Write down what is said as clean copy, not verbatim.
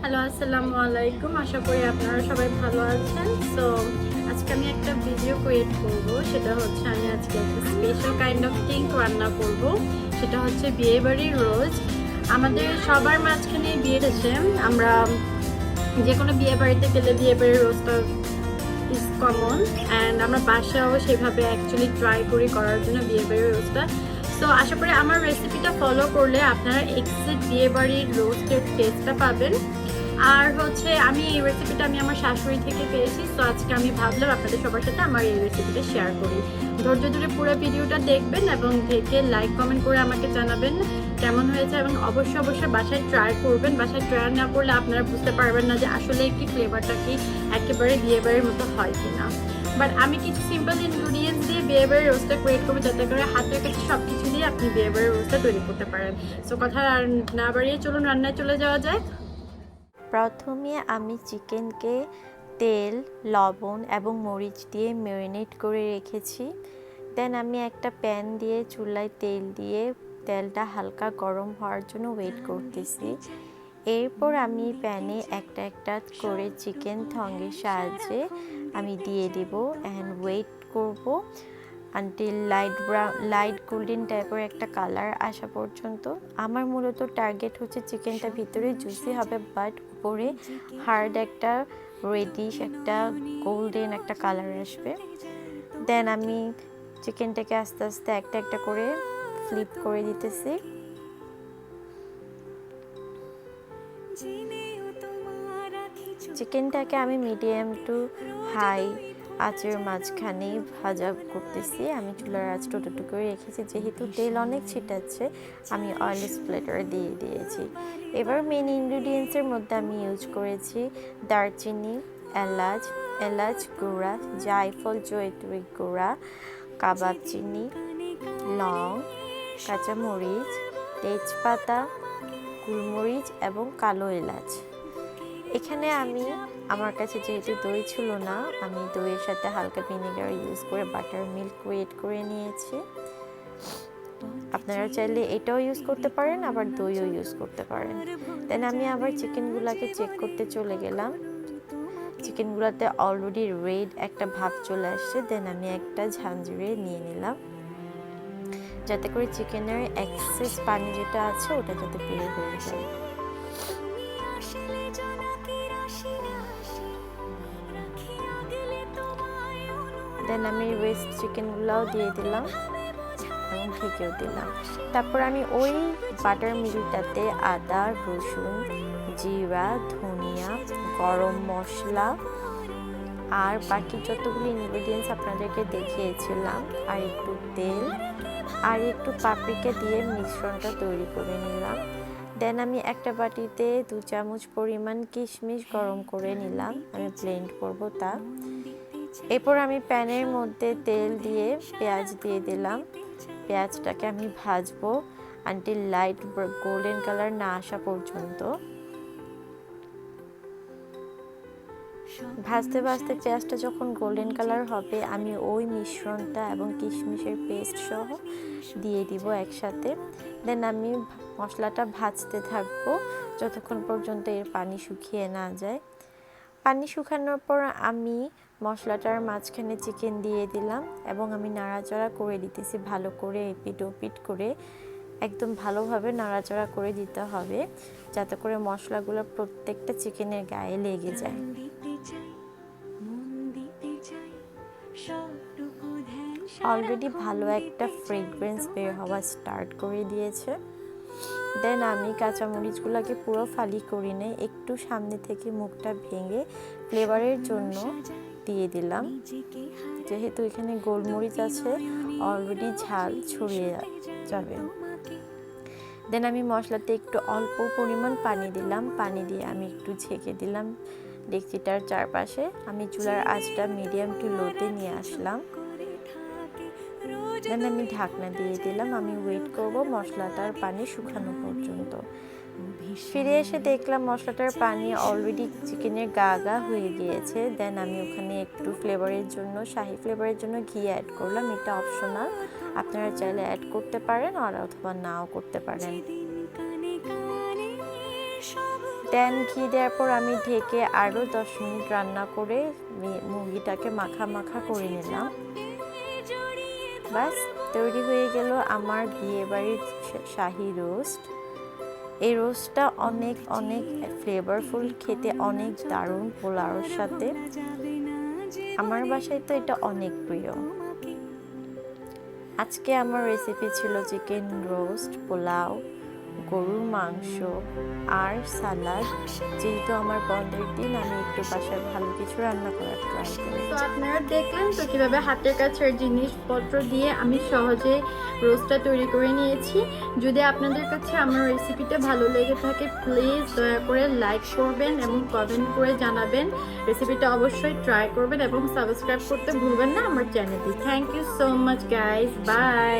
Hello, আসসালামু আলাইকুম। আশা করি আপনারা সবাই ভালো আছেন। সো আজকে আমি একটা ভিডিও ক্রিয়েট করব। সেটা হচ্ছে আমি আজকে একটা স্পেশাল কাইন্ড অফ থিং রান্না করব। সেটা হচ্ছে বিয়েবাড়ির রোজ। আমাদের সবার মাঝখানে বিয়ে আছে। আমরা যে কোনো বিয়ে বাড়িতে গেলে বিয়েবাড়ির রোজটা ইজ কমন, অ্যান্ড আমরা বাসাও সেভাবে অ্যাকচুয়ালি ট্রাই করি করার জন্য বিয়েবাড়ির রোজটা। সো আশা করি আমার রেসিপিটা ফলো করলে আপনারা এক্সাক্ট বিয়েবাড়ির রোস্টের টেস্টটা পাবেন। আর হচ্ছে আমি এই রেসিপিটা আমার শাশুড়ি থেকে পেয়েছি। সো আজকে আমি ভাবলাম আপনাদের সবার সাথে আমার এই রেসিপিটা শেয়ার করি। ধৈর্য ধরে পুরো ভিডিওটা দেখবেন এবং দেখে লাইক কমেন্ট করে আমাকে জানাবেন কেমন হয়েছে, এবং অবশ্যই বাসায় ট্রাই করবেন। বাসায় ট্রাই না করলে আপনারা বুঝতে পারবেন না যে আসলে কি ফ্লেভারটা কি একেবারে বিয়েবাড়ির মতো হয় কিনা। বাট আমি কিছু সিম্পল ইনগ্রিডিয়েন্টস দিয়ে বিয়েবাড়ির রোস্টটা ক্রিয়েট করবো, যাতে করে হাতের কাছে সব কিছু দিয়ে আপনি বিয়েবাড়ির রোস্টটা তৈরি করতে পারেন। সো কথা আর না বাড়িয়ে চলুন রান্নায় চলে যাওয়া যায়। প্রথমে আমি চিকেনকে তেল, লবণ এবং মরিচ দিয়ে ম্যারিনেট করে রেখেছি। দেন আমি একটা প্যান দিয়ে চুলায় তেল দিয়ে তেলটা হালকা গরম হওয়ার জন্য ওয়েট করতেছি। এরপর আমি প্যানে একটা একটা করে চিকেন থঙের সাহায্যে আমি দিয়ে দেব অ্যান্ড ওয়েট করব আনটিল লাইট গোল্ডেন টাইপের একটা কালার আসা পর্যন্ত। আমার মূলত টার্গেট হচ্ছে চিকেনটা ভিতরে জুসি হবে, বাট উপরে হার্ড একটা রেডিশ একটা গোল্ডেন একটা কালার আসবে। দেন আমি চিকেনটাকে আস্তে আস্তে একটা একটা করে ফ্লিপ করে দিতেছি। চিকেনটাকে আমি মিডিয়াম টু হাই আঁচের মাঝখানেই ভাজা করতেছি। আমি চুলার আঁচ টোটো করে রেখেছি, যেহেতু তেল অনেক ছিটাচ্ছে আমি অয়েল স্প্লিটার দিয়ে দিয়েছি। এবার মেন ইনগ্রিডিয়েন্টসের মধ্যে আমি ইউজ করেছি দারচিনি, এলাচ গুঁড়া, জায়ফল, জয়িত্রী গুঁড়া, কাবাব চিনি, লং, কাঁচামরিচ, তেজপাতা, গোলমরিচ এবং কালো এলাচ। এখানে আমার কাছে যেহেতু দই ছিল না, আমি দইয়ের সাথে হালকা ভিনেগার ইউজ করে বাটার মিল্ক ক্রিয়েট করে নিয়েছি। আপনারা চাইলে এটাও ইউজ করতে পারেন, আবার দইও ইউজ করতে পারেন। দেন আমি আবার চিকেনগুলোকে চেক করতে চলে গেলাম। চিকেনগুলোতে অলরেডি রেড একটা ভাব চলে আসছে। দেন আমি একটা ঝাঁঝরিয়ে নিয়ে নিলাম, যাতে করে চিকেনের এক্সেস পানি যেটা আছে ওটা যাতে বের হয়ে যায়। দেন আমি ওয়েস্ট চিকেনগুলোও দিয়ে দিলাম এবং ঢেকেও দিলাম। তারপর আমি ওই বাটার মিল্কটাতে আদা, রসুন, জিরা, ধনিয়া, গরম মশলা আর বাকি যতগুলো ইনগ্রিডিয়েন্টস আপনাদেরকে দেখিয়েছিলাম, আর একটু তেল আর একটু পাপরিকা দিয়ে মিশ্রণটা তৈরি করে নিলাম। দেন আমি একটা বাটিতে 2 চামচ পরিমাণ কিশমিশ গরম করে নিলাম, আমি ব্লেন্ড করব তা। এরপর আমি প্যানের মধ্যে তেল দিয়ে পেঁয়াজ দিয়ে দিলাম। পেঁয়াজটাকে আমি ভাজবো আনটিল লাইট গোল্ডেন কালার না আসা পর্যন্ত। ভাজতে ভাজতে পেঁয়াজটা যখন গোল্ডেন কালার হবে, আমি ওই মিশ্রণটা এবং কিশমিশের পেস্ট সহ দিয়ে দিব একসাথে। দেন আমি মশলাটা ভাজতে থাকবো যতক্ষণ পর্যন্ত এর পানি শুকিয়ে না যায়। পানি শুকানোর পর আমি মশলাটার মাঝখানে চিকেন দিয়ে দিলাম এবং আমি নাড়াচাড়া করে দিতেছি ভালো করে, এপিট ওপিট করে একদম ভালোভাবে নাড়াচাড়া করে দিতে হবে, যাতে করে মশলাগুলো প্রত্যেকটা চিকেনের গায়ে লেগে যায়। অলরেডি ভালো একটা ফ্রেগরেন্স বের হওয়া স্টার্ট করে দিয়েছে। দেন আমি কাঁচামরিচগুলোকে পুরো ফালি করি নাই, একটু সামনে থেকে মুখটা ভেঙে ফ্লেভারের জন্য দিয়ে দিলাম। যেহেতু এখানে গোলমরিচ আছে, অলরেডি ঝাল ছড়িয়ে যাবে। দেন আমি মশলাতে একটু অল্প পরিমাণ পানি দিলাম, পানি দিয়ে আমি একটু ছেঁকে দিলাম ডেকচিটার চারপাশে। আমি চুলার আঁচটা মিডিয়াম টু লোতে নিয়ে আসলাম। দেন আমি ঢাকনা দিয়ে দিলাম, আমি ওয়েট করব মশলাটার পানি শুকানো পর্যন্ত। ফিরে এসে দেখলাম মশলাটার পানি অলরেডি চিকেনের গা গা হয়ে গিয়েছে। দেন আমি ওখানে একটু ফ্লেভারের জন্য, শাহি ফ্লেভারের জন্য ঘি অ্যাড করলাম। এটা অপশনাল, আপনারা চাইলে অ্যাড করতে পারেন আর অথবা নাও করতে পারেন। দেন ঘি দেওয়ার পর আমি ঢেকে আরও 10 মিনিট রান্না করে মুরগিটাকে মাখা মাখা করে নিলাম। বাস তৈরি হয়ে গেল আমার বিয়েবাড়ির শাহী রোস্ট। এই রোস্টটা অনেক অনেক ফ্লেভারফুল, খেতে অনেক দারুণ পোলাওর সাথে। আমার বাসায় তো এটা অনেক প্রিয়। আজকে আমার রেসিপি ছিল চিকেন রোস্ট, পোলাও, গরুর মাংস আর সালাদ। যেহেতু আমার বন্ধের দিন, আমি একটু বাসায় ভালো কিছু রান্না করার ট্রাই করি। তো আপনারা দেখলেন তো কিভাবে হাতের কাছের জিনিসপত্র দিয়ে আমি সহজে রোস্টটা তৈরি করে নিয়েছি। যদি আপনাদের কাছে আমার রেসিপিটা ভালো লেগে থাকে, প্লিজ দয়া করে লাইক করবেন এবং কমেন্ট করে জানাবেন। রেসিপিটা অবশ্যই ট্রাই করবেন এবং সাবস্ক্রাইব করতে ভুলবেন না আমার চ্যানেলটি। Thank you so much guys, by.